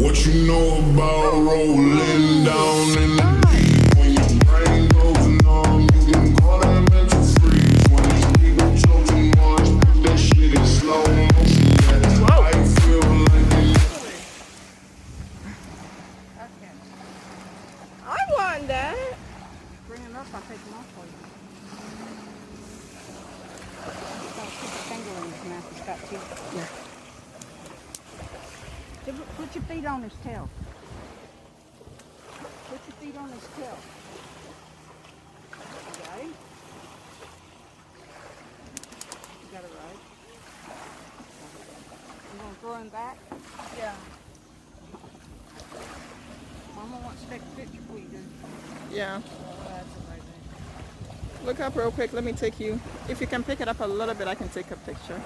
What you know about rolling down in the deep? When your brain goes numb, you can call that mental freeze. When these people talk too much, put that shit in slow motion. That's how you feel like Okay. I want that. Bring them up, I'll take them off for you. Don't keep your finger in his mouth, he's got teeth. Yeah. Put your feet on his tail. Put your feet on his tail. You got him? You got it right. You gonna throw him back? Yeah. Mama wants to take a picture for you, dude. Yeah. Oh, that's it right there. Look up real quick. Let me take you. If you can pick it up a little bit, I can take a picture.